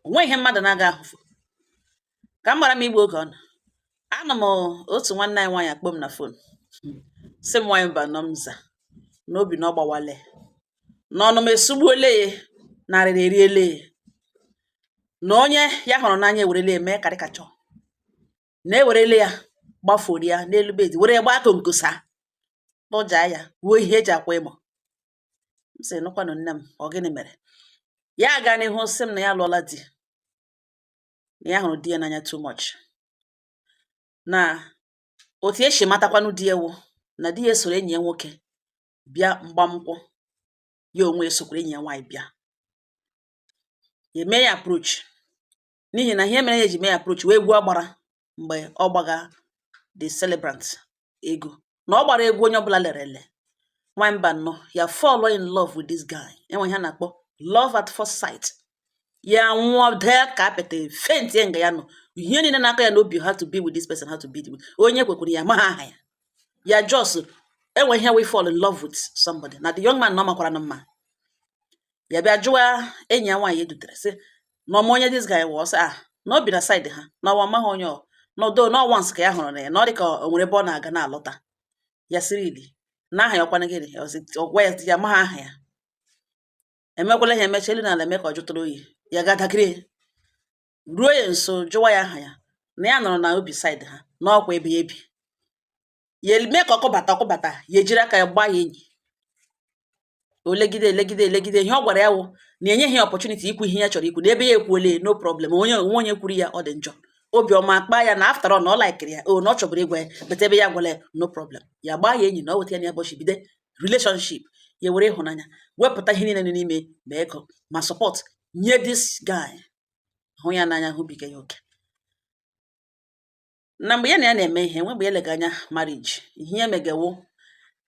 onwe ihe mmadụ na-aga ahụfụ ka m gbara m igbo oge ọnụ anọ m otu nwanne anyị nwaanyị akpọ m na fon sị m nwaanyị mba nọ m za n'obi na ọ gbawale n'ọnụ m esugbuole ya narịrị eriele ya na onye ya hụrụ n'anya ewerele ya mee karịkachọ na-ewerele ya gbafuru ya n'elu bedi were gbaa ka nkosa kpọjaa ya wuo ihe eji akwa ịmụ m sị nụkwanụ nne m ọ gịnị mere ya aga n'ihu sị m na ya lụọla di na ya hụrụ di ya n'anya too much na otu esi matakwanụ di ewu na di ya soro enyi ya nwoke bịa mgbamnkwụ ya onwe esokwara enyi ya nwaanyị bịa ya eme ya approach n'ihi na ihe mere ya eji mee ya approach wee egwu agbara mgbe ọ gbaga the celebrant ego na ọ gbara egwu onye ọbụla lerele nwamba nnọ ya fall in love with this guy enwe ihe a na-akpọ love at first sight ya nwụọ dee ka apịta faint ya nga ya nọ ihe niile n'aka ya n'obi how to be with this person how to be with onye kwekwara ya maha aha ya ya just enwe ihe we fall in love with somebody na the young man nọ makwara na mma ya bịa jụwa enyi ya nwaanyị edutere sị na ọma onye this guy was na obi na side ha na ọwa amaghị onye n'ọdọ na once ka ya hụrụ na ya na ọ dị ka o nwere ebe ọ na-aga na-alọta ya sịrị ili na aha ya ọkwana gịnị ọgwa ya ya maha aha ya emekwala ya emecha elu n'ala eme ka ọ jụtara oyi ya gadagịrị ruo ya nso jụwa ya aha ya na ya nọrọ na obi side ha na ọkwa ebe ya ebi ya eme ka ọkụbata ya ejiri aka ya gbaa ya enyi olegide elegide ihe ọ gwara ya wụ na enyeghị ya opportunity ikwu ihe ya chọrọ ikwu n'ebe ya ekwuole no problem onye kwuru ya ọ dị njọ obiọma akpa ya na after all na ọ laikiri ya na ọ chọburu ịgwa ya bete ebe ya gwara ya no problem ya gbaa ya enyi na ọ weta ya na ya bọchi bide relationship ya were ịhụnanya wepụta ihe niile n'ime ma ego ma support nye this guy hụ ya n'anya hụbiga ya oke na mgbe ya na ya na-eme ihe nwe mgbe ya lega anya marriage ihe ya megewo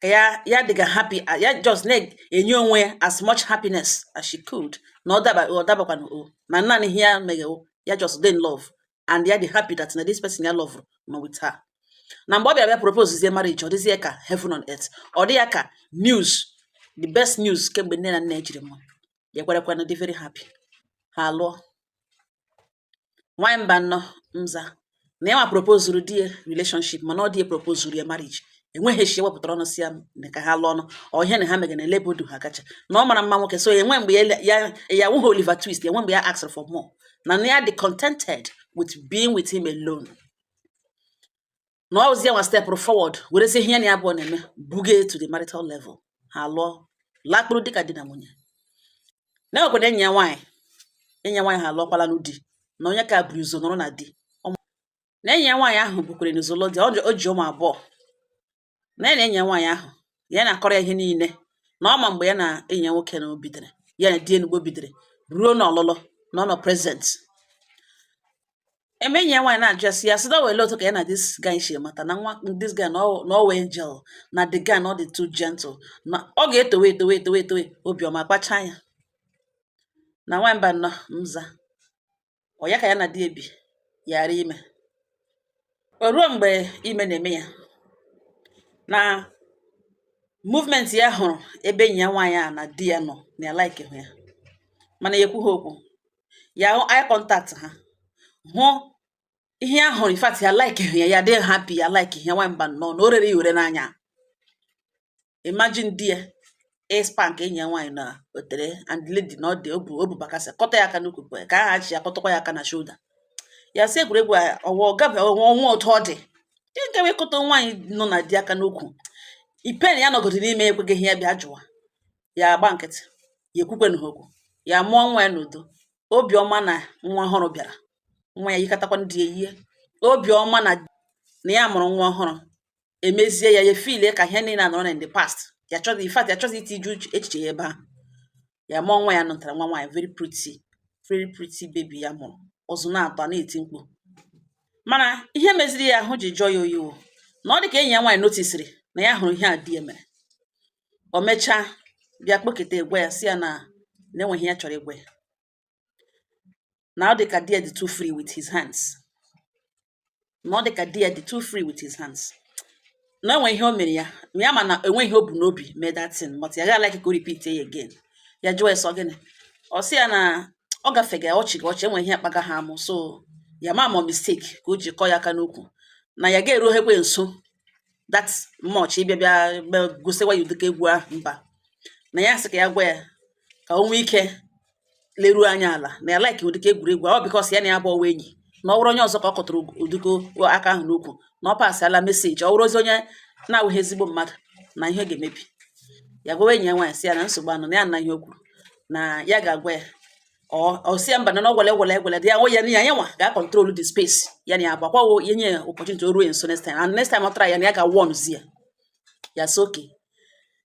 ka ya dịga happy ya just na-enye onwe ya as much happiness as she could na ọ dabakwana na naanị ihe ya megewo ya just dey in love and ya dị happy that na this person ya love nọ with her na mgbe ọ bịara bịa propose zie marriage ọ dịzie ka heaven on earth ọ dị ya ka news the best news kemgbe nne na nna ejiri mụ ya kwerekwana dị very happy ha alụọ nwaanyị mba nnọ mza na ya ma proposuru di ya relationship mana ọ dị ya proposuru ya marriage enweghị echi wepụtara ọnụ si ya ka ha lụọ ọnụ ọ ihe na ha megana elebodu ha kacha na ọ mara mma nwoke so enwe mgbe ya nwụghị Oliver Twist enwe mgbe ya asked for more na ya dị contented with being with him alone na ọ ozi ya nwa step forward werezi ihe ya na ya abụọ na-eme buge to the marital level ha lụọ lakpụrụ dịka di na nwunye na-enwekwana enyi ya nwaanyị ha alụọkwala n'ụdị na onye ka buru ụzọ nọrọ na di na enyi ya nwaanyị ahụ bukwere n'ụzọlọ di o ji ụmụ abụọ na enyi ya nwaanyị ahụ ya na-akọrọ ya ihe niile na ọma mgbe ya na enyi ya nwoke na obidere ya na di enugbo bidere ruo n'ọlụlụ na ọnọ present eme enyi ya nwaanyị na-ajụ ya sị ya sị wele otu ka ya na this guy shi mata na nwa this guy na ọwa angel na the guy na ọ dị too gentle na ọ ga-etowe obiọma kpacha ya na nwamba nnọ mza ọ ya ka ya na di ebi yara ime o ruo mgbe ime na-eme ya na movement ya hụrụ ebe enyi ya nwaanyị a na di ya nọ na ya like hụ ya mana ya ekwughị okwu ya hụ eye contact ha hụ ihe ya hụrụ in fact ya like hụ ya ya dị happy ya like ya nwamba nnọọ na o rere ya ure n'anya imagine di ya spank enyi ya nwaanyị na otere and lady na ọ dị obu bakasị kọta ya aka n'ukwu ka aha chi ya kọtụkwa ya aka na shoulder ya si egwuregwu ọnwa otu ọ dị nke wee kọta nwaanyị nọ na di aka n'okwu ipen ya nọgọdụ n'ime ekweghị ihe ya bịa jụwa ya agba nkịtị ya ekwukwe na okwu ya mụọ nwa ya n'udo obiọma na nwa ọhụrụ bịara nwa ya yikatakwana di ya ihe obiọma na ya mụrụ nwa ọhụrụ emezie ya feel ka ihe niile anọrọ na in the past ya chọzi iti iju echiche ya ebe ahụ ya mụọ nwa ya nụtara nwa nwaanyị very pretty baby ya mụrụ ọzụ na-atọ na-eti mkpu mana ihe meziri ya ahụ ji jụọ ya oyi na ọ dị ka enyi ya nwaanyị notisiri na ya hụrụ ihe a di ya mere o mechaa bịa kpọketa egwe ya si ya na enweghị ya chọrọ egwe ya na ọ dị ka di ya dị too free with his hands na enwe ihe o mere ya ma na enwe ihe o bu n'obi mee that thing but ya ga like ka o repeat ya again ya jụọ ya sọ gịnị ọ sị ya na ọ gafega ọchị gị ọchị enwe ihe akpaga ha amụ so ya ma mistake ka o ji kọọ ya aka n'ukwu na ya ga-erughekwe nso that much ịbịa gosiwa ya ụdịka egwu ahụ mba na ya sị ka ya gwa ya ka o nwee ike leruo anya ala na ya like ụdịka egwuregwu ọ bikos ya na ya bụ ọwa enyi na ọ bụrụ onye ọzọ ka ọ kọtụrụ ụdịka aka ahụ n'ukwu na ọ pasịala meseji ọ bụrụ ozi onye na-awụghị ezigbo mmadụ na ihe ga-emebi ya gwawa enyi ya nwaanyị si ya na nsogbu anọ na ya na ihe o kwuru na ya ga-agwa ya ọsi ya mba na ọgwele dị ya nwe ya na ya nwa ga-akọntrol the space ya na ya agbakwawo ihe nye opportunity o ruo nso next time and next time ọ tara ya na ya ga-warnzi ya so oke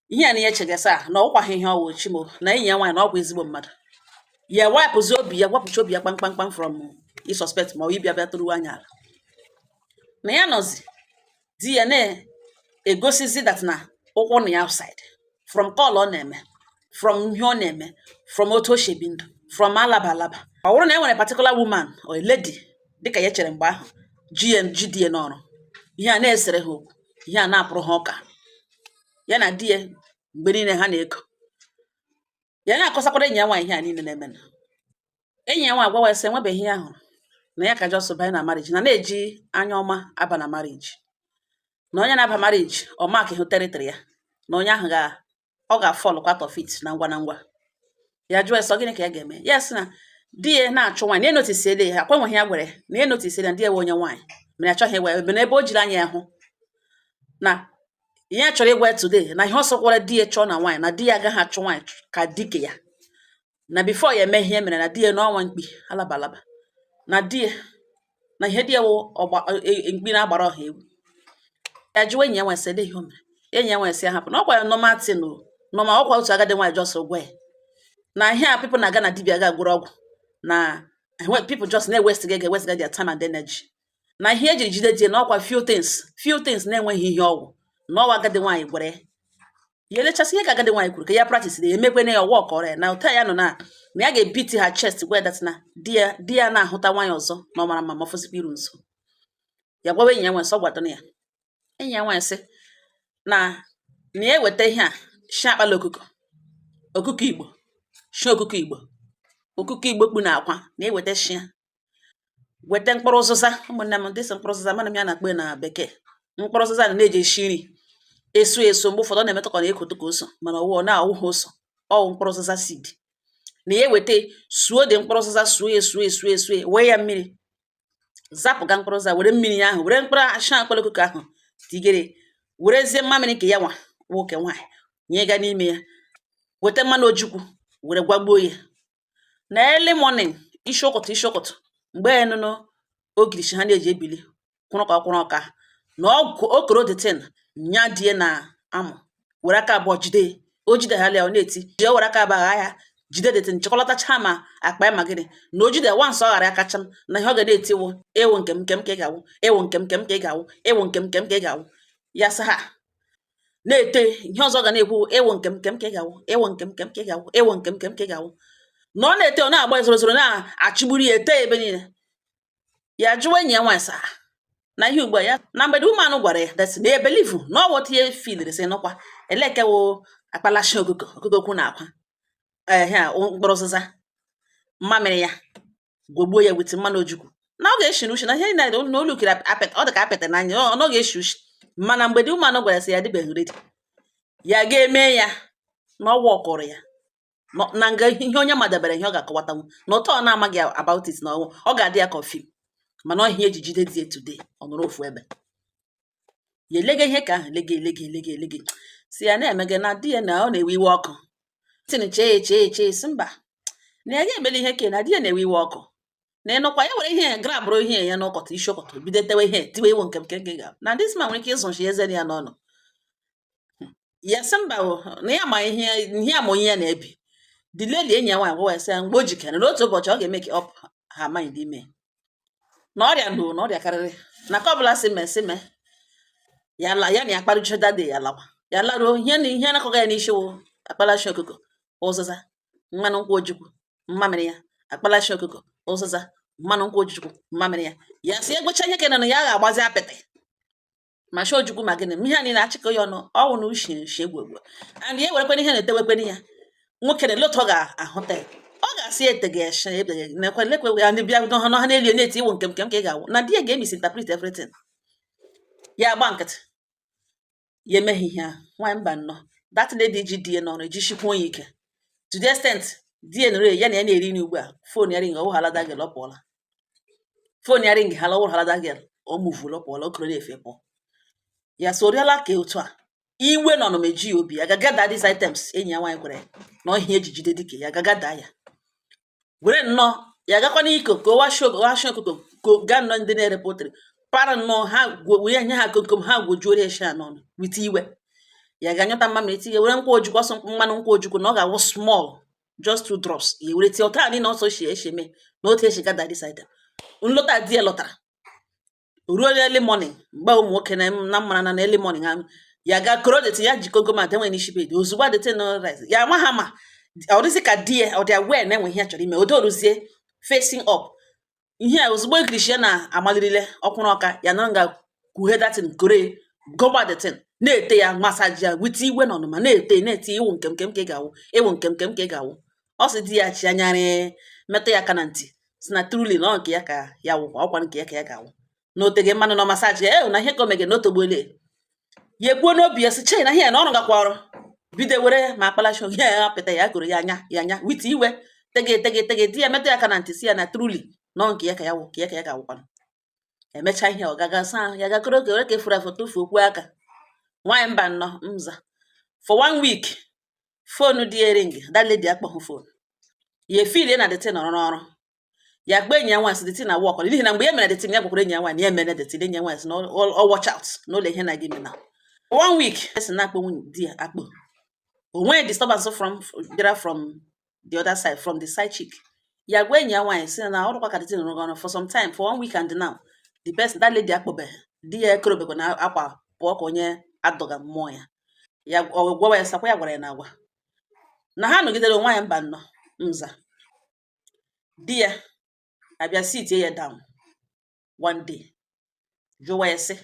ihe a na ihe chegasa na ọkwaghị ihe ọwụ chimo na enyi ya nwaanyị na ọgwụ ezigbo mmadụ ya wapụzi obi ya gwapụcha obi ya kpamkpamkpam from suspect ma ọ ịbịa bịa tụrụ anya ala na ya nọzi di ya na-egosizi that na ụkwụ na ya outside from call ọ na-eme from ihe ọ na-eme from otu o shebi ndụ from alaba ọ bụrụ na e nwere particular woman or a lady dịka ya chere mgbe ahụ ji di ya n'ọrụ ihe a na-esere ha okwu ihe a na-apụrụ ha ụka ya na di ya mgbe niile ha na-ego ya na-akọsakwara enyi ya nwaanyị ihe a niile na-eme na enyi ya nwaanyị gwawa ya sị enwebeghị ihe ahụ na ya ka just banye na marriage na na-eji anya ọma aba na marriage na onye na-aba marriage ọ mark hụ teritori ya na onye ahụ ọ ga-fall out of it na ngwa ya jụọ sọ gịnị ka ya ga-eme ya sị na di ya na-achụ nwaanyị na-enotisele ha akwa nweghị ya gwere na enotisele na di ya nwe onye nwaanyị mere achọghị ịgwa ebe n'ebe o jiri anya ya hụ na ihe chọrọ ịgwa ya today na ihe ọ sọkwara di ya chọọ na nwaanyị na di ya agaghị achụ nwaanyị ka dike ya na before ya eme ihe mere na di ya n'ọnwa mkpi alaba na di ya na ihe di ya wụ mkpi na-agbara ọha egwu ya jụọ enyi ya nwaanyị sị ihe o mere enyi ya nwaanyị sị ya hapụ na ọkwa ya nọma tin nọma ọkwa otu agadi nwaanyị jọsọ gwa ya na ihe a people na-aga na dibia ga-agwụrụ ọgwụ na people just na-ewestiga their time and energy na ihe ejiri jide die na ọkwa few things na-enweghị ihe ọgwụ na ọwa agadi nwaanyị gwere ya elechasị ihe ka agadi nwaanyị kwuru ka ya practice ya emekwe na ya ọwa ọkọrọ ya na ụta ya nọ na ya ga-ebiti ha chest gwa that na di ya na-ahụta nwaanyị ọzọ na ọ mara mma ma ọfọzikwa iru nso ya gwawa enyi ya nwaanyị sọ gwadona ya enyi ya nwaanyị sị na ya eweta ihe a shi akpala okuko Igbo shi okuko Igbo kpu na akwa na-eweta shi ya weta mkpụrụ ụzụza ụmụnne m dịsị mkpụrụ ụzụza mana m ya na-akpọ na bekee mkpụrụ ụzụza na-eji esi nri eso mgbe ụfọdụ na-emetụ ka ọ na-ekotu ka ose mana ọwụọ na-awụ ha ose ọwụ mkpụrụ ụzụza seed na ya eweta suo dị mkpụrụ ụzụza suo wee ya mmiri zapụga mkpụrụ ụzụza were mmiri ahụ were mkpụrụ asha akpala okuko ahụ tigere werezie mmamịrị nke ya nwa nwoke nwaanyị nye ga n'ime ya weta mmanụ ojukwu were gwagbuo ya na early morning isi ụkụtụ mgbe enụnụ ogirichi ha na-eji ebili kwụrụ ọka na okoro detin nya die na amụ were aka abụọ jide o jide ha lia ọ na-eti jide were aka abụọ agha ya jide detin chịkọlọtacha ma akpa ya ma gịnị na o jide wansọ ọ ghara ya kacha m na ihe ọ ga na-etiwo ewo nke m ka ị ga-awụ ewo nke m ka ị ga-awụ ewo nke m ka ị ga-awụ ya sị ha na-ete ihe ọzọ ga na-ekwu ewo nke m ka ị ga-awụ ewo nke m ka ị ga-awụ ewo nke m ka ị ga-awụ na ọ na-ete ọ na-agba zoro na-achịgburu ya ete ebe niile ya jụwa enyi ya nwaanyị sa na ihe ugbu a ya na mgbede ụmụanụ gwara ya that they believe na ọ wọta ihe filiri sị nụkwa elekewo akpalashi okokokwu na akwa mkpụrụ ụzịza mmamịrị ya gwogbuo ya wit mmanụ ojukwu na ọ ga-eshi n'uche na ihe na olu kiri apịta ọ dị ka apịta n'anya ọ ga-eshi uche mana mgbede ụmụanụ gwara sị ya dịbeghị redi ya ga-eme ya na ọwa ọkọrọ ya na nga ihe onye madabere ihe ọ ga-akọwatanwu na ụtọ ọ na-amaghị about it na ọ ga-adị ya confused mana ihe eji jide die today ọ nọrọ ofu ebe ya elege ihe ka ahụ lege si ya na-eme gị na di ya na ọ na-ewe iwe ọkụ tin chee si mba na ya ga-emeli ihe ke na di ya na-ewe iwe ọkụ na ịnụkwa ya were ihe grabụrụ ihe ya n'ụkọtụ isi ụkọtụ bido tewe ihe tiwe iwu nke ga na dis man nwere ike ịzụchi eze ya n'ọnụ ya sị mba na ya ma ihe ama onye ya na-ebi the lady enyi ya nwaanyị gwa ya sị ya mgbe o jikere na otu ụbọchị ọ ga-eme ka ọ ha mind ime na ọrịa ndụ na ọrịa karịrị na ka ọbụla sime ya na ya akparịcha dade ya lawa ya laruo ihe na-akọga ya n'isi wụ akpalashi okoko ụzịza mmanụ nkwụ ojukwu mmamịrị ya akpalashi okoko ụzịza mmanụ nkwụ ojukwu mmamịrị ya sị egwecha ihe kenanụ ya ga-agbazi apịtị ma shi ojukwu ma gịnị ihe anyị na-achịkọ ya ọnụ ọwụ na ushi egwu and ya werekwana ihe na-etewekwana ya nwoke na lotu ọ ga-ahụta ya ọ ga-asị etegesha lekwe ya ndị bịa bido ha ha na-eli na-eti iwu nke ka ị ga-awụ na di ya ga-emisinterpret everything ya agba nkịtị ya emeghe ihe ahụ nwaanyị mba nnọọ that lady ji di ya n'ọrụ ejishikwa onye ike to the extent di ya nere ya na ya na-eri nri ugbu a fon ya ring ọwụ halada gel ọ pụọla fon ya ring hala ọwụ halada gel ọ muvulu ọ pụọla okoro na-efe pụọ ya soriala ka otu a iwe nọ meji obi ya gagada these items enyi ya nwaanyị kwere na ihe eji jide dike ya gagada ya were nnọọ ya gakwa n'iko ka washo okoko ga nnọọ ndị na-erepụtịrị para nnọọ ha wee nye ha kokom ha gwojuo esha n'ọnụ wite iwe ya ga-anyụta mmamịrị tinye were nkwa ojukwu ọsọ mmanụ nkwa ojukwu na ọ ga-awụ small just 2 drops ya were tie ụta anyị na ọsọ shi esheme na otu esi gada this item nlọta di ya lọtara ruo early morning mgbe ụmụ nwoke na mmara na early morning ha ya ga krodeti ya jikọ ma denwe n'isi bed ozugbo adịte no rice ya ama ha ma ọ dịzị ka di ya ọ dị aware na enwe ihe chọrọ ime odoruzie facing up ihe a ozugbo ekirishi ya na amalirile ọkwụrụ ọka ya na nga kwughe datin kore gọba detin na-ete ya masaji ya wite igwe na ọnụma na-ete iwu nke ka ị ga-awụ ewu nke ka ị ga-awụ ọ sị di ya chi anyarị metụ ya aka na ntị si na truli na nke ya ka ya wụ ọkwa nke ya ka ya ga-awụ na otege mmanụ na masaji ya na ihe ka omege na otogbuole ya ekwuo n'obi ya sị chei na ihe na ọrụ gakwa ọrụ bido were ma akpalachi oge ya pịta ya gụrụ ya anya wite iwe tege di ya metụ ya aka na ntị si ya na truli nọ nke ya ka ya wụ ka ya ga-awụkwanụ emecha ihe ọ gaga saa ya gakọrọ oge were ka efuru afọ tufuo okwu aka nwaanyị mba nnọọ mza for 1 week fonu dị ering that lady akpọghị fonu ya efilie na detin ọrụ n'ọrụ ya gba enyi ya nwaanyị si detin na wọk n'ihi na mgbe ya mere detin ya gwakwara enyi ya nwaanyị na ya mere detin enyi ya nwaanyị si na ọ watch out n'ụlọ ihe na gị na 1 week esi na-akpọ nwunye di ya akpọ onwe disturbance from the other side from the side chick ya gwa enyi ya nwaanyị si na ọrụkwa ka detin rụrụ ọrụ for some time for 1 week and now the person that lady akpọbeghị di ya ekorobekwa na akwa pụọ ka onye adọga mmụọ ya gwawa ya sakwa ya gwara ya na agwa na ha nọgidere nwaanyị mba nnọọ mza di ya abịa sitie ya down one day jụwa ya sị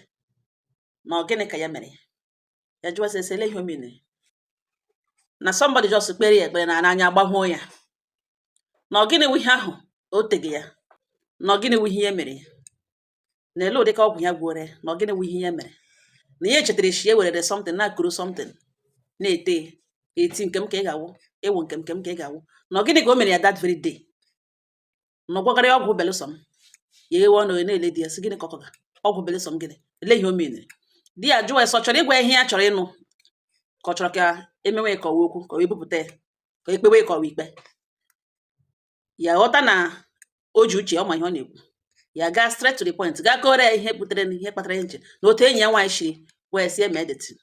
na gịnị ka ya mere ya jụwa sị ele ihe o mere na somebody just kpere ya ekpere na anya agbahuo ya na gịnị wụ ihe ahụ o tege ya na gịnị wụ ihe ya mere ya na ele ụdị ka ọgwụ ya gwore na gịnị wụ ihe ya mere na ihe chetara shi ewerere something na-akụrụ something na-ete eti nke m ka ị ga-awụ ewu nke m ka ị ga-awụ na gịnị ka o mere ya that very day na gwagara ọgwụ belụsọm ya ewe ọnụ na-ele di ya sị gịnị ka ọkọga ọgwụ belụsọm gịnị ele ihe o mere di ya jụwa sọ chọrọ ịgwa ihe ya chọrọ ịnụ ka ọ chọrọ ka emewe ka ọwa okwu ka ọ ebupụta ya ka ekpewe ka ọwa ikpe ya ghọta na o ji uche ọma ihe ọ na-ekwu ya gaa straight to the point gaa kọrọ ya ihe butere ihe kpatara nche na otu enyi ya nwaanyị shiri wee sie eme editin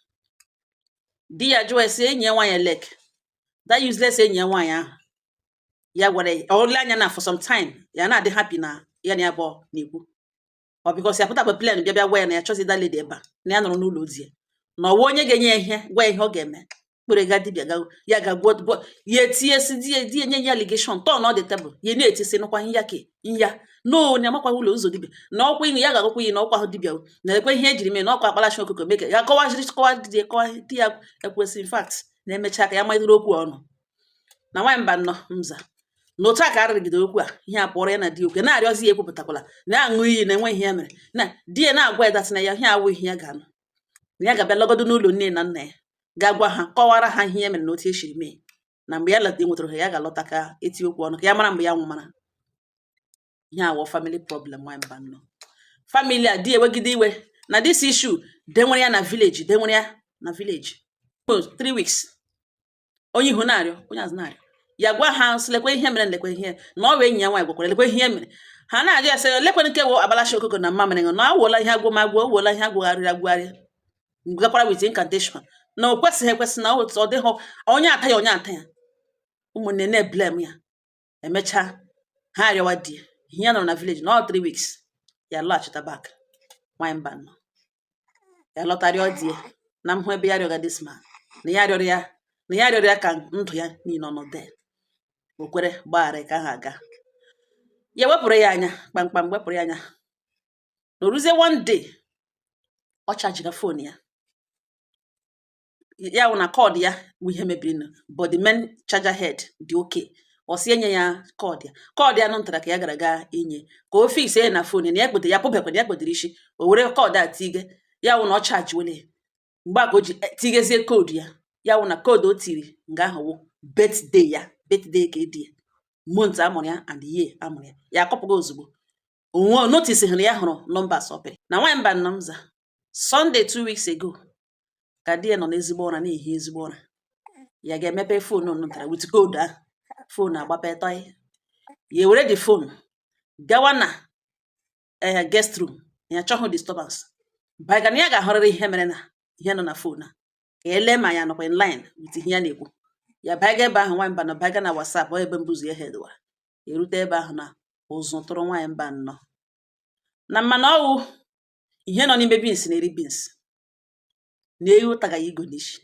di ya jụọ esi enyi ya nwaanyị lek that useless enyi ya nwaanyị ahụ ya gwara ya ọle anya na for some time ya na-adị happy na ya na ya bụ na-ekwu ọ bikọsi ya pụtakwa plan bịa gwa ya na ya chọzi that lady ebe a na ya nọrọ n'ụlọ ozi ya na ọwa onye ga-enye ya ihe gwa ya ihe ọ ga-eme kpere ga dibịa ya ga-agwọ ya etinye si di enye ya allegation tọ na ọ dị tebụl ya na-etisi nụkwa ihe ya ka ya no na amakwa ụlọ ụzọ dibịa na ọkwa inu ya ga-agwakwa iyi na ọkwa ahụ dibịa na ekwe ihe ejiri mee na ọkwa akpalachi okoko meke ya kọwa di ya ekwesị in fact na-emecha aka ya malidoro okwu ọnụ na nwaanyị mba nnọọ mza na otu a ka arịgide okwu a ihe a pụọrọ ya na di okwe na-arịọzi ya ekwupụtakwala na-aṅụ iyi na enwe ihe ya mere na di ya na-agwa ya datị na ya ihe awụ ihe ya ga-anụ na ya ga-abịa lọgodo n'ụlọ nne na nna ya ga-agwa ha kọwara ha ihe ya mere na otu esiri mee na mgbe ya nwetara ha ya ga-alọta ka eti okwu ọnụ ka ya mara mgbe ya nwụmara ihe awọ family problem nwaanyị mba nnọọ family a di ewegide iwe na this issue denwere ya na village 3 weeks onye ihu na-arịọ onye azụ na-arịọ ya gwa ha lekwe ihe mere lekwe ihe na ọ wee enyi ya nwaanyị gwakwara lekwe ihe mere ha na-arịọ ya sị lekwe nke wụ abalachi okoko na mma mere na ọ wụola ihe agwụmagwụ o wụola ihe agwụgharị gakwara with incantation na o kwesịghị ekwesị na otu ọ dịghị onye ata ya ụmụnne na-eblem ya emechaa ha arịọwa di ihe ya nọrọ na village na 3 weeks ya lọghachita back nwaanyị mba nnọọ ya lọtarịọ di ya na mhụ ebe ya rịọga this man na ya rịọrọ ya ka ndụ ya niile ọnọdụ o kwere gbaghara ka ha aga ya wepụrụ ya anya kpamkpam wepụrụ ya anya na oruzie one day ọ chajiga fon ya wụ na kọd ya bụ ihe mebiri but the main charger head dị okay ọ sị enye ya kọọdụ ya ntara ka ya gara ga inye ka o fix na fon na ya kpete ya pụbekwana ya kpetara isi o were kọọdụ a tige ya wụ na ọ chaji wele mgbe a ka o ji tigezie koodu ya wụ na koodu o tiri nga ahụ wụ birthday ya birthday ka edie month amụrụ ya and year amụrụ ya akọpụgo ozugbo onwe notice hụrụ ya hụrụ nọmba sọpịrị na nwaanyị mba Nnọmza Sunday 2 weeks ago ka di ya nọ n'ezigbo ụra na-ehi ezigbo ụra ya ga-emepe fonu ntara with koodu ahụ fonu agbapetọ ya were the fonu gawa na guest room ya chọhụ disturbance baga na ya ga-ahụrịrị ihe mere na ihe nọ na fonu a ka ele ma ya nọkwa in line with ihe ya na-ekwu ya baga ebe ahụ nwaanyị mba nọ baga na WhatsApp ọ ebe mbuzi ya hedwa erute ebe ahụ na ụzụ tụrụ nwaanyị mba nnọọ na mmanụ ọwụ ihe nọ n'ime beans na-eri beans na-ewu ụtaga ya igo n'isi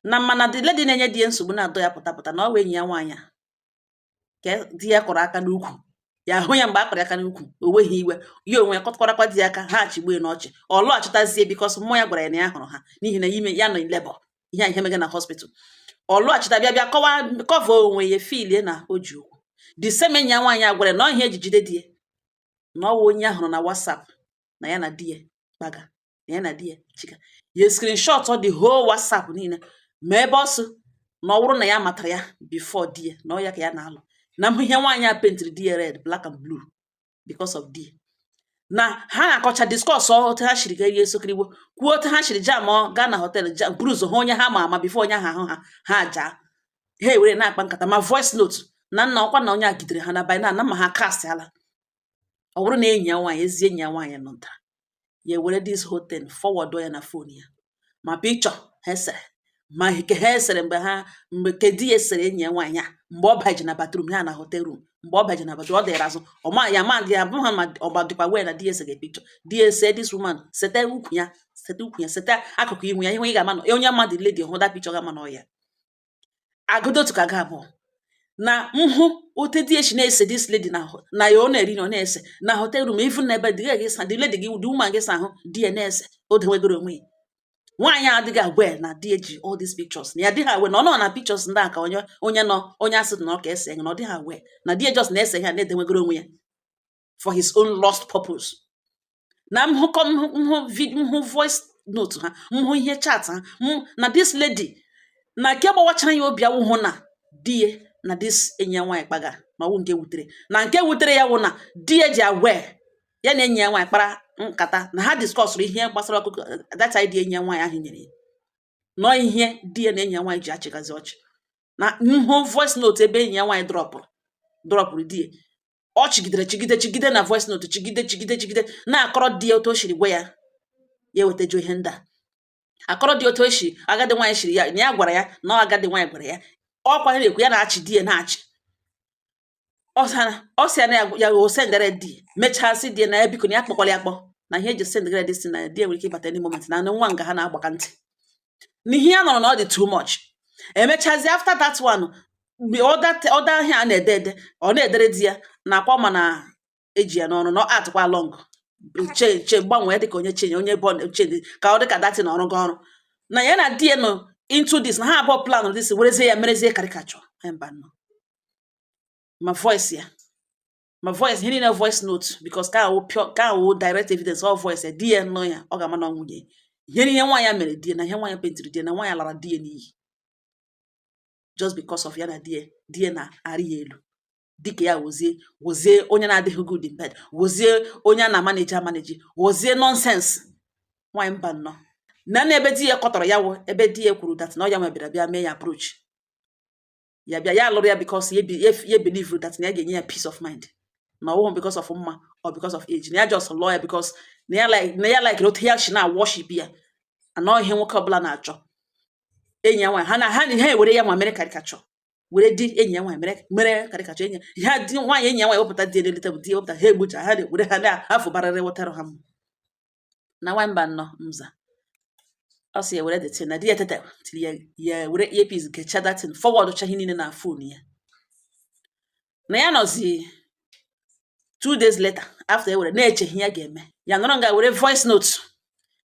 na mmanụ dị ledi na-enye di ya nsogbu na-adọ ya pụta na ọ wee enyi ya nwaanyị ka di ya kọrọ aka n'ukwu ya ahụ ya mgbe a kọrọ aka n'ukwu o weghị iwe ya onwe ya kọtụkọrakwa di ya aka ha chigbuo n'ọchị ọ lọghachitazie bikos mmụọ ya gwara ya na ya hụrụ ha n'ihi na ime ya nọ labor ihe mege na hospital ọ lọghachita bịa kọva onwe ya filie na o ji okwu the same enyi ya nwaanyị agwara na ihe eji jide di ya na ọ wụ onye ahụrụ na WhatsApp na ya na di ya gbaga na ya na di ya chika ya screenshot ọ the whole WhatsApp niile ma ebe ọsụ na ọ bụrụ na ya matara ya before di ya na ọ ya ka ya na-alụ na ihe nwaanyị a pentiri di ya red black and blue because of di ya na ha na-akọcha discuss otu ha shiri ga-eyi esokirigbo kwuo otu ha shiri jam gaa na hotel bruzo ha onye ha ma ama before onye ahụ ahụ ha aja ha ewere na-akpa nkata ma voice note na nna ọkwa na onye a gidere ha na bina na ma ha cast ala ọ bụrụ na enyi ya nwaanyị ezi enyi ya nwaanyị nọ nta ya ewere this hotel forward ya na phone ya ma picture ha esere ma nke ha esere mgbe kedi ya esere enyi ya nwaanyị a mgbe ọ baji na bathroom ya na hotel room mgbe ọ baji na bathroom ọ dịrị azụ ọma ya ma dị ya bụ ha ma ọ dịkwa wee na di ya esere picture di ya ese this woman sete ukwu ya sete akụkụ ihu ya ihe ị ga-ama na onye mmadụ lady hụ da picture ga-ama na ọya agụdo otu ka ga abụọ na nhụ ote di echi na-ese this lady na ya ọ na-eri na ọ na-ese na hotel room even na ebe dị sa the lady gị the woman gị sa ahụ di ya na-ese o dewegoro onwe ya nwaanyị adịghị agwa na di eji all these pictures na ya dịghị awe na ọ nọ na pictures ndị a ka onye asị na ọ ka ese na ọ dịghị awe na di just na-ese ihe na-edewegoro onwe ya for his own lost purpose na mhụ voice note ha mhụ ihe chat ha na this lady na nke gbawachara ya obi awụhụ na di ya na this enyi ya nwaanyị kpaga na ọwụ nke wutere ya wụ na di ya ji awe ya na enyi ya nwaanyị kpara nkata na ha diskọsụrụ ihe gbasara ọkụkọ data dị enyi ya nwaanyị ahụ nyere ya nọ ihe di ya na enyi ya nwaanyị ji achịgazi ọchị na nhụ voice note ebe enyi ya nwaanyị dropụrụ di ya ọ chigide na voice note chigide na-akọrọ di ya otu o shiri gwa ya ewetajo ihe ndị a akọrọ di otu o shi agadi nwaanyị shiri ya na ya gwara ya na agadi nwaanyị gwara ya ọkwa na-ekwu ya na-achị di ya na-achị ọ sị ya o sendere di mechasị di na ya biko na ya kpọkwara ya akpọ na ihe eji sendere di si na di nwere ike ịbata any moment na nwa nga ha na-agbaka ntị n'ihe ya nọrọ na ọ dị too much emechazi after that one ọda ahịa a na-ede ọ na-edere di ya na akwa mana eji ya n'ọrụ na atụkwa long gbanwee dịka onye chenye ka ọ dịka datin ọrụ gị ọrụ na ya na di ya nọ into this na ha abụọ plan this werezie ya merezie karikachọ mba nọ ma voice ihe niile voice note because ka awụ direct evidence of voice ya di ya nọ ya ọ ga-ama na nwunye ihe niile nwaanyị ya mere di ya na ihe nwaanyị pentiri di ya na nwaanyị lara di ya n'iyi just because of ya na di ya na-arị ya elu dịka ya wozie onye na-adịghị good in bed wozie onye a na-amaneji wozie nonsense nwaanyị mba nnọọ na ebe di ya kọtọrọ ya wụ ebe di ya kwuru that na ọ ya nwebịara bịa mee ya approach ya bịa ya lụrụ ya because ya believe that na ya ga-enye ya peace of mind na ọwụhụ because of mma or because of age na ya just lụọ ya because na ya like otu ya shi na worship ya anọ ihe nwoke ọbụla na-achọ enyi ya nwaanyị ha ewere ya nwa mere karikachọ were di enyi ya nwaanyị mere karikachọ enyi ya di nwaanyị enyi ya nwaanyị wepụta di eleta bụ di wepụta ha egbucha ha na-ewere ha na-afụbarịrị wetara ha mma na nwa mba nnọọ mza ọ sị ya were detin na di ya teta tiri ya were earpiece gecha datin forward cha ihe niile na fon ya na ya nọzi 2 days later after ewere na-eche ihe ya ga-eme ya nọrọ nga were voice note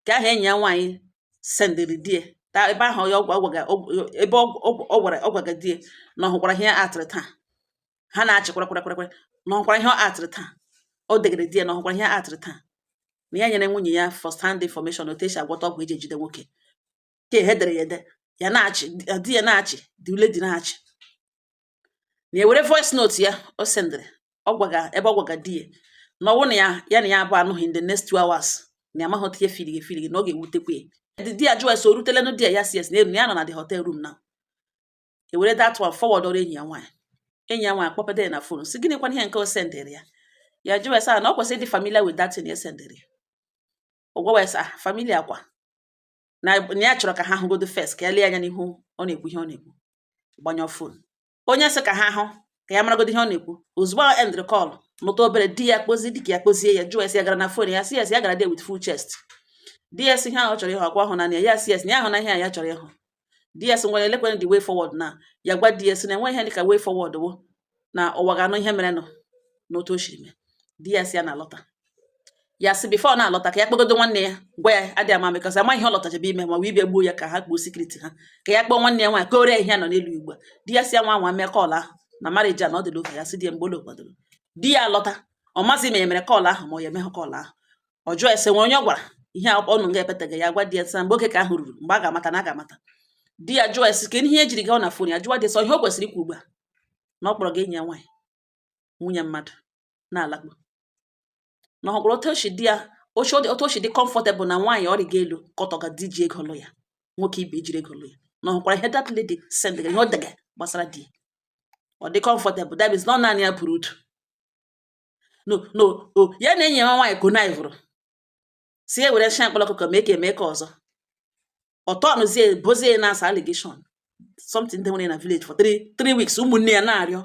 ka ahụ enyi ya nwaanyị sendịrị di ya ebe ahụ ebe ọ gwara di ya na ọ hụkwara ihe atịrị taa ha na-achị kwere na ọkwara ihe ọ atịrị taa o degere di ya na ọkwara ihe atịrị taa na ya nyere nwunye ya first hand information otu esi agwọta ọgwụ eji ejide nwoke ka ihe dere ya ede ya na-achị di ya na-achị dị ule dị na-achị na ewere voice note ya o sendịrị ebe ọ gwaga di ya na ọwụ na ya na ya abụ anụghị in the next 2 hours na ya amaghị ihe filigi na ọ ga-ewutekwa ya di ya jụọ so rutele na di ya yes na elu ya nọ na the hotel room na ewere that one forward ọrụ enyi ya nwaanyị akpọpede ya na phone si gịnịkwa ihe nke o sendịrị ya jụọ sa na ọ kwesịrị dị familiar with that thing ya sendịrị ọgwa sa familiar kwa na ya chọrọ ka ha hụgodo first ka ya lee anya n'ihu ọ na-ekwu ihe ọ na-ekwu gbanyọ phone onye sị ka ha hụ ka ya maragodo ihe ọ na-ekwu ozugbo end the call nụta obere di ya kpozi dịka ya kpozie ya jụọ ya gara na phone ya si ya gara there with full chest DS ihe ahụ chọrọ ịhụ akwa ahụ na ya CS na ya ahụ na ihe ya chọrọ ịhụ DS nwere elekwana the way forward na ya gwa DS na enwe ihe dịka way forward wo na ụwa ga-anụ ihe mere nọ n'otu o shiri mee DS ya na-alọta ya si before na-alọta ka ya kpọgodo nwanne ya gwa ya adị ama because amaghị ihe ọ lọtachebe ime ma wee bịa gbuo ya ka ha kpuo secret ha ka ya kpọọ nwanne ya nwaanyị ka o ree ihe nọ n'elu ugbu a DS ya nwa mee kọl ahụ na marriage a na ọ dị n'oge ya si di mgbe kwadoro di ya alọta ọ mazi ma ya mere kọl ahụ ma ọ ya emeghe kọl ahụ ọ jụọ ese nwere onye ọ gwara ihe ọnụ ga-epetaga ya gwa DS mgbe oge ka ahụ ruru mgbe a ga-amata na a ga-amata di ya jụọ esi ka ihe ejiri gaa na fon ya jụọ DS ihe o kwesịrị ikwu ugbu a na ọ kpọrọ gị enyi ya nwaanyị nwunye mmadụ na-alakpu na ọ gwara otu o shi dị comfortable na nwaanyị ọrịga elu kọtọga di ji ego lụ ya nwoke ibe ejiri ego lụ ya na ọ hụkwara ihe that lady send ihe o dege gbasara di ọ dị comfortable that is not naanị ya buru udu no ya na enyi ya nwaanyị konivụrụ si e were shan ọkụkọ mee ka ọzọ ọtọnụzie bozie na-asa allegation something dị nwere na village for 3 weeks ụmụnne ya na-arịọ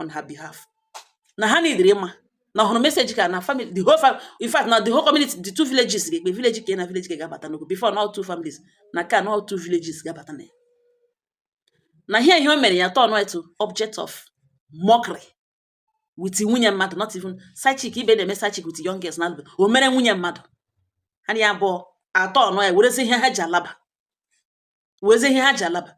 on her behalf na ha nidiri ịma na ọhụrụ message ka na family the whole family in fact na the whole community the 2 villages ga-ekpe village ka na village ka ga-abata n'ogo before not 2 families na ka na 2 villages ga-abata na ihe o mere ya turn to object of mockery with nwunye mmadụ not even side chick ibe na-eme side chick with young girls na o mere nwunye mmadụ ha ya abụọ atọ ọnụ ya werezi ihe ha ji alaba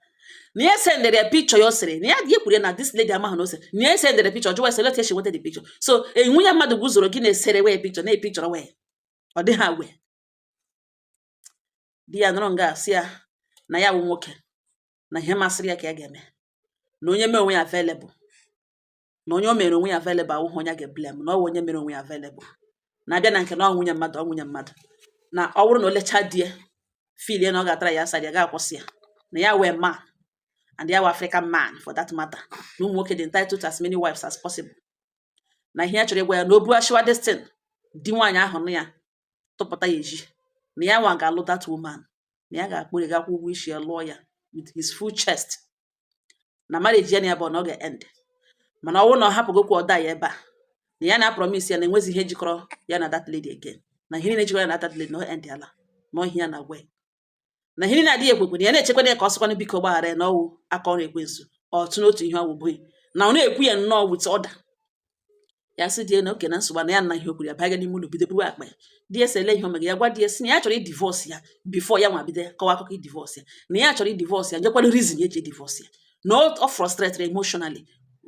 na ya sendere ya picture ya sịrị na ya dị ekwure na this lady amaghị na ose na ya sendere picture jụwa ese leta nweta the picture so nwunye mmadụ guzoro gị na-esere wee picture na picture wee ọ dị ha wee di ya nọrọ nga asị ya na ya bụ nwoke na ihe masịrị ya ka ya ga-eme na onye mere onwe ya available na onye o mere onwe ya available awụghị onye ga-eblem na ọ bụ onye mere onwe ya available na-abịa na nke na ọ nwunye mmadụ na ọ bụrụ na o lechaa di ya filie na ọ ga-atara ya asari ya ga-akwụsị ya na ya wee man and ya wee African man for that matter na ụmụ nwoke dị entitled to as many wives as possible na ihe ya chọrọ ịgwa ya na o bu ashiwa destin di nwaanyị ahụ na ya tụpụta ya eji na ya nwa ga-alụ that woman na ya ga-akpụrụ gakwa ụgwọ isi ya lụọ ya with his full chest na marriage ya na ya bụ na ọ ga-end mana ọ bụrụ na ọ hapụgokwa ọda ya ebe a na ya na-promise ya na enwezi ihe jikọrọ ya na that lady again na ihe niile jikọrọ ya na that lady na ọ end ala na ọhịa na agwa na ihe na-adịghị ekwekwe na ya na-echekwa ya ka ọ sịkwana biko gbaghara ya na ọwụ aka ọrụ ekwensu ọtụ n'otu ihe ọwụ bụghị na ọ na-ekwu ya nnọọ with order ya sị die na oke na nsogbu na ya na ihe okwuru ya bịa n'ime ụlọ bido kpuwe akpa ya di esele ihe omega ya gwa di esi na ya chọrọ idivorce ya before ya nwa bido kọwa akụkọ idivorce ya na ya chọrọ idivorce ya njekwara reason eji divorce ya na ọ frustrated emotionally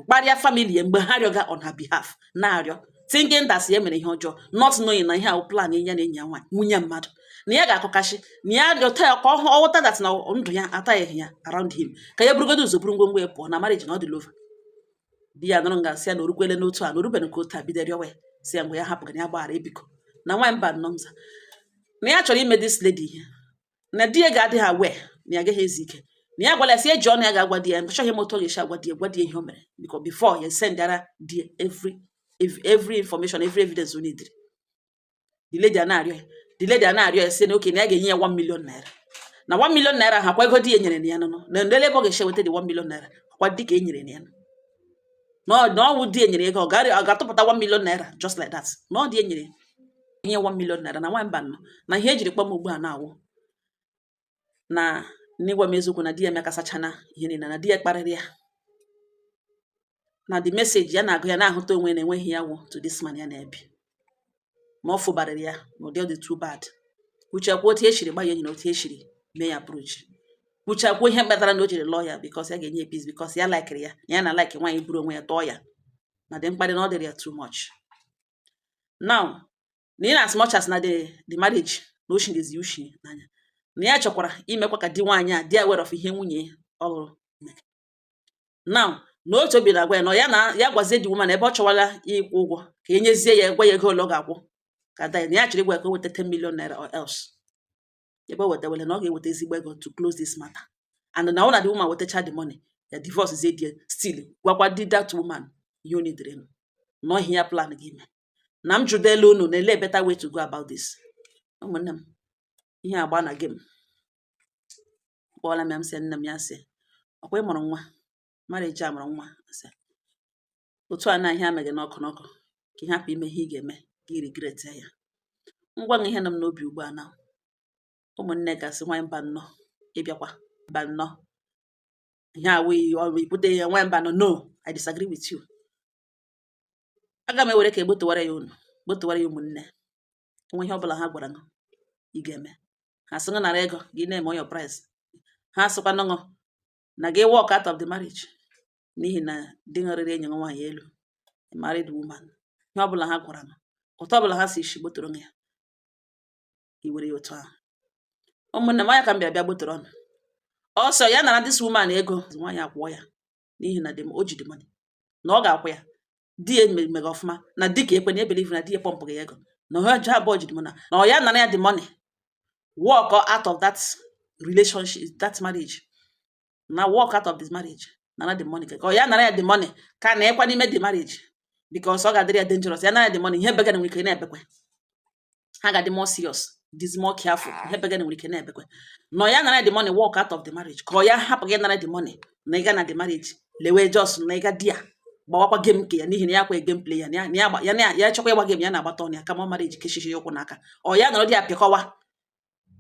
kparịa family ya mgbe ha rịọga on her behalf na-arịọ thinking that ya mere ihe ọjọọ not knowing na ihe ahụ plan ya na enyi ya nwunye mmadụ na ya ga-akọkashi na ya rịọta ya ka ọ ghọta that na ndụ ya ataghị ya around him ka ya burugodo ụzọ buru ngwongwo ya pụọ na marriage na ọ dị lova di ya nọrọ nga si ya na orukwele n'otu a na orubere nke otu a bido rịọwa si ya mgbe ya hapụgara ya gbaghara ebiko na nwaanyị mba nnọmza na ya chọrọ ime this lady ihe na di ya ga-adị ha wee na ya agaghị ezu ike na ya gwara ya si eji ọnụ ya ga-agwa di ya chọghị moto ga-esi agwa di ya ihe o mere because before ya sendara di ya every information every evidence o needed the lady a na-arịọ ya si na oke na ya ga-enye ya 1 million naira na 1 million naira ha kwa ego di ya nyere ya nọ na ndele ebe ọ ga-eche weta the 1 million naira kwa di ka e nyere ya na ọwụ di ya nyere ego ọ ga-atụpụta 1 million naira just like that na ọ di ya nyere nye 1 million naira na nwa mba nọ na ihe ejiri kpọm ugbu a na-awụ na n'ịgwa m eziokwu na di ya mekasachana ihe niile na di ya kparịrị ya na the message ya na-agụ ya na-ahụta onwe na-enweghị ya wụ to this man ya na-ebi ma ọ fụbarịrị ya na ụdị ọ dị too bad kwuchakwa otu eshiri gba ya enyi na otu eshiri mee ya approach kwuchakwa ihe kpatara na o jiri lụọ ya because ya ga-enye peace because ya laikiri ya na like nwaanyị buru onwe ya tọọ ya na dị mkparị na ọ dịrị ya too much. Now, na in as much as na the marriage na oshi ngezi ushi n'anya, na ya chọkwara imekwa ka di nwaanyị a dị aware of ihe nwunye ọ lụrụ. Now, na otu obi na-agwa ya na ya gwazie the woman ebe ọ chọwala ịkwụ ụgwọ ka enyezie ya gwa ya ego ole ọ ga-akwụ ka ada ya, na ya chọrọ ịgwa ya ka o weta 10 million naira or else. Ebe o wetawele na ọ ga-eweta ezigbo ego to close this matter. And na ọ na the woman wetacha the money, ya divorce zie die still gwakwa di that woman ihe o nidere nụ na ihe ya plan gị ime. Na m jụdela unu na ele better way to go about this. Ụmụnne m, ihe agba na game. Kpọọla m ya, m sị nne m ya sị ọkwa ị mụrụ nwa, marriage a mụrụ nwa, sị otu a na ihe a megị n'ọkụ n'ọkụ ka ihe hapụ ime ihe ị ga-eme gị regret ya. Ngwa ihe nọ m n'obi ugbu a na ụmụnne gasị nwanyị mba nnọọ ịbịakwa mba nnọọ ihe awụghị ọrụ ibute ya nwanyị mba nọ. No, I disagree with you. Aga m ewere ka egbotowara ya unu gbotowara ya ụmụnne nwe ihe ọbụla ha gwara ṅụ ị ga-eme. Ha sị ṅụ nara ego gị na-eme your price. Ha sịkwa ṅụ na gị walk out of the marriage n'ihi na di ṅụrịrị enyi nwaanyị elu, married woman. Ihe ọbụla ha gwara ṅụ ụtọ ọbụla ha si isi gbotoro ya iwere ya otu ahụ. Ụmụnne m, anya ka m bịa gbotoro ọnụ ọsọ ya nara this woman ego nwaanyị akwụọ ya n'ihi na o ji the money na ọ ga-akwụ ya. Di ya mega ọfụma na di ka ekwe na ebelieve na di ya pọmpụ ya ego na ha ji abụọ ji the money na ọ ya nara ya the money walk out of that relationship, that marriage, na walk out of this marriage nara the money ka ọ ya nara ya the money ka na ekwa n'ime the marriage because ọ ga-adịrị ya dangerous. Ya nara ya the money ihe begana nwere ike na-ebekwe, ha ga-adị more serious, this more careful, ihe begana nwere ike na-ebekwe. Na ya nara the money walk out of the marriage ka ọ ya hapụ gị nara the money na ịga na the marriage lewe just na ịga di ya gbawakwa game nke ya n'ihi na ya kwa game play ya chọkwa ịgba game ya na-agbata ọnụ ya kama marriage keshishi ya ụkwụ n'aka. Ọ ya nọrọ di ya pịakọwa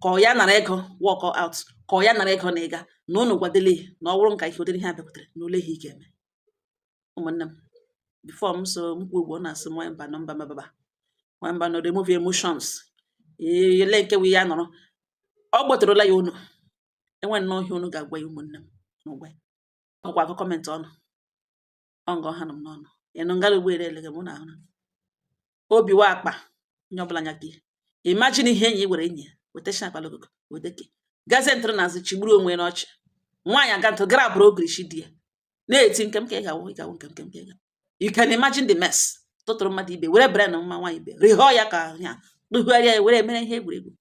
ka ọ ya nara ego walk out ka ọ ya nara ego na ịga na unu gwadele na ọ bụrụ nka ihe ụdịrị ihe a bịakwutere na ole ihe ị ga-eme. Ụmụnne m, before m so mkpu ugbo na-asị nwanyị mba nọ mba mababa nwanyị mba nọ remove emotions ele nke wi ya nọrọ ọ gbotorola ya unu enwe nnọọ ihe unu ga-agwa ya ụmụnne m n'ụgwa ọkwa akụ kọmentị ọnụ ọngọ ha nọ m n'ọnụ ịnụ ngara ugbo ere eleghe mụ na ahụ obi wa akpa onye ọbụla nya gị imagine ihe enyi were enyi ya wetacha akpa logogo wedeke gazie ntụrụ na azụ chigburu onwe n'ọchị nwaanyị aga ntụ gara abụrụ ogirishi di ya na-eti nke m ka ị ga-awụ nke m ka ị ga. You can imagine the mess. Tụtụrụ mmadụ ibe were bren mma nwaanyị ibe rịhọ ya ka ya kpụgharịa ya were mere ihe egwuregwu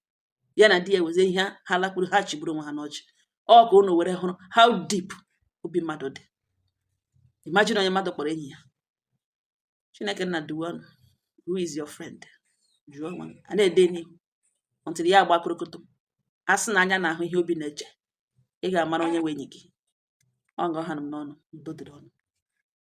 ya na di ya weze ihe ha lakpuru ha chigburu onwe ha n'ọchị. Ọ ka unu were hụrụ how deep obi mmadụ dị. Imagine onye mmadụ kpọrọ enyi ya. Chineke nna duwe ọnụ. Who is your friend? Jụọ nwa a na-ede n'ihu until ya agba kụrụkụtụ. A sị na anya na ahụ ihe obi na-eche ị ga-amara onye nwe enyi gị. Ọ ngọ ha nọ m n'ọnụ ndo dịrị ọnụ.